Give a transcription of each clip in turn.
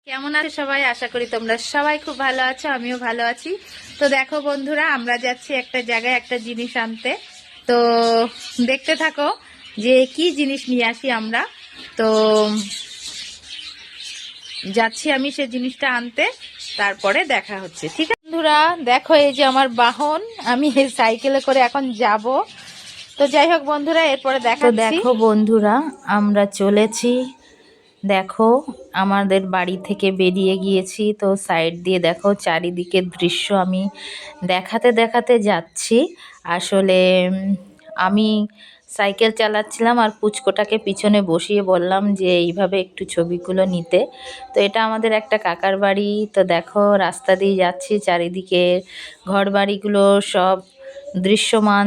কেমন আছো সবাই? আশা করি তোমরা সবাই খুব ভালো আছো, আমিও ভালো আছি। তো দেখো বন্ধুরা, আমরা যাচ্ছি একটা জায়গায় একটা জিনিস আনতে। তো দেখতে থাকো যে কি জিনিস নিয়ে আসি আমরা। তো যাচ্ছি আমি সেই জিনিসটা আনতে, তারপরে দেখা হচ্ছে। ঠিক আছে বন্ধুরা, দেখো এই যে আমার বাহন, আমি এই সাইকেলে করে এখন যাব। তো যাই হোক বন্ধুরা, এরপরে দেখাচ্ছি। দেখো বন্ধুরা, আমরা চলেছি। দেখো আমাদের বাড়ি থেকে বেরিয়ে গিয়েছি। তো সাইড দিয়ে দেখো চারিদিকের দৃশ্য আমি দেখাতে দেখাতে যাচ্ছি। আসলে আমি সাইকেল চালাচ্ছিলাম আর পুচকোটাকে পিছনে বসিয়ে বললাম যে এইভাবে একটু ছবিগুলো নিতে। তো এটা আমাদের একটা কাকার বাড়ি। তো দেখো রাস্তা দিয়ে যাচ্ছি, চারিদিকে ঘর বাড়িগুলো সব দৃশ্যমান।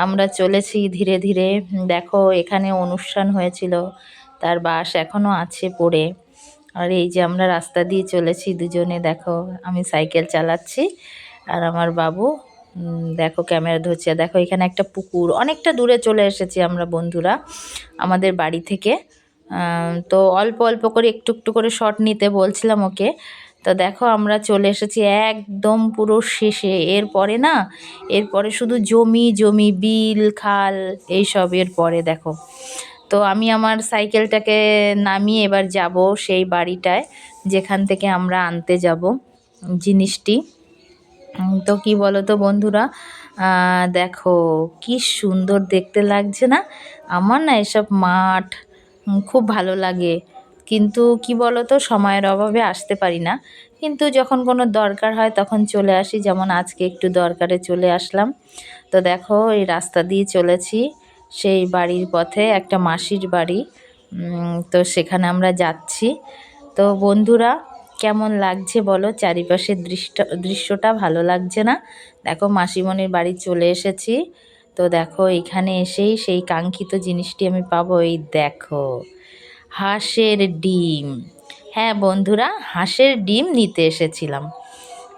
আমরা চলেছি ধীরে ধীরে। দেখো এখানে অনুষ্ঠান হয়েছিল, তার বাস এখনো আছে পড়ে। আর এই যে আমরা রাস্তা দিয়ে চলেছি দুজনে। দেখো আমি সাইকেল চালাচ্ছি আর আমার বাবু দেখো ক্যামেরা ধরছে। দেখো এখানে একটা পুকুর, অনেকটা দূরে চলে এসেছি আমরা বন্ধুরা আমাদের বাড়ি থেকে। তো অল্প অল্প করে একটু একটু করে শট নিতে বলছিলাম ওকে। তো দেখো আমরা চলে এসেছি একদম পুরো শেষে। এরপরে শুধু জমি জমি, বিল খাল এইসব এরপরে দেখো। তো আমি আমার সাইকেলটাকে নামিয়ে এবার যাব সেই বাড়িটায় যেখান থেকে আমরা আনতে যাব জিনিসটি। তো কি বলো তো বন্ধুরা, দেখো কি সুন্দর দেখতে লাগছে না? আমার না এসব মাঠ খুব ভালো লাগে, কিন্তু কি বলো তো সময়ের অভাবে আসতে পারি না। কিন্তু যখন কোনো দরকার হয় তখন চলে আসি, যেমন আজকে একটু দরকারে চলে আসলাম। তো দেখো এই রাস্তা দিয়ে চলেছি সেই বাড়ির পথে, একটা মাসির বাড়ি। তো সেখানে আমরা যাচ্ছি। তো বন্ধুরা কেমন লাগছে বলো? চারিপাশের দৃশ্যটা ভালো লাগছে না? দেখো মাসিমণির বাড়ি চলে এসেছি। তো দেখো এখানে এসেই সেই কাঙ্ক্ষিত জিনিসটি আমি পাবো। এই দেখো হাঁসের ডিম। হ্যাঁ বন্ধুরা, হাঁসের ডিম নিতে এসেছিলাম।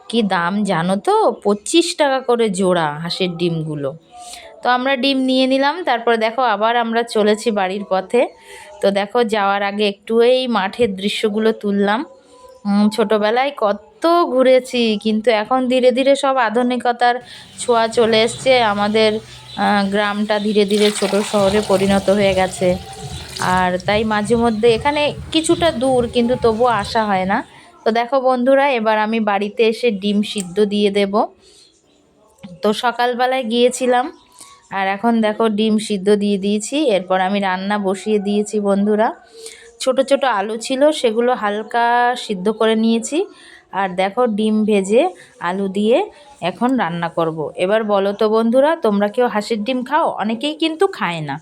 কি দাম জানো তো? 25 টাকা করে জোড়া হাঁসের ডিমগুলো। তো আমরা ডিম নিয়ে নিলাম। তারপর দেখো আবার আমরা চলেছি বাড়ির পথে। তো দেখো যাওয়ার আগে একটু এই মাঠের দৃশ্যগুলো তুললাম। ছোটোবেলায় কত ঘুরেছি, কিন্তু এখন ধীরে ধীরে সব আধুনিকতার ছোঁয়া চলে এসছে। আমাদের গ্রামটা ধীরে ধীরে ছোট শহরে পরিণত হয়ে গেছে। আর তাই মাঝে মধ্যে এখানে কিছুটা দূর, কিন্তু তবুও আসা হয় না। তো দেখো বন্ধুরা, এবার আমি বাড়িতে এসে ডিম সিদ্ধ দিয়ে দেব। তো সকালবেলায় গিয়েছিলাম আর এখন দেখো ডিম সিদ্ধ দিয়ে দিয়েছি। এরপর আমি রান্না বসিয়ে দিয়েছি বন্ধুরা। ছোট ছোট আলু ছিল, সেগুলো হালকা সিদ্ধ করে নিয়েছি। আর দেখো ডিম ভেজে আলু দিয়ে এখন রান্না করব। এবার বলো তো বন্ধুরা, তোমরা কেউ হাঁসের ডিম খাও? অনেকেই কিন্তু খায় না।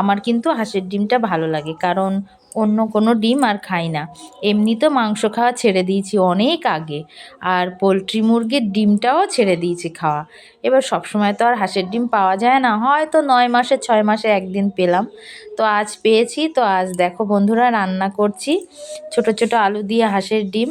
আমার কিন্তু হাঁসের ডিমটা ভালো লাগে, কারণ অন্য কোনো ডিম আর খাই না। এমনি তো মাংস খাওয়া ছেড়ে দিয়েছি অনেক আগে, আর পোলট্রি মুরগির ডিমটাও ছেড়ে দিয়েছি খাওয়া। এবার সবসময় তো আর হাঁসের ডিম পাওয়া যায় না, হয়তো 9 মাসে 6 মাসে একদিন পেলাম। তো আজ পেয়েছি। তো আজ দেখো বন্ধুরা রান্না করছি ছোট ছোট আলু দিয়ে হাঁসের ডিম।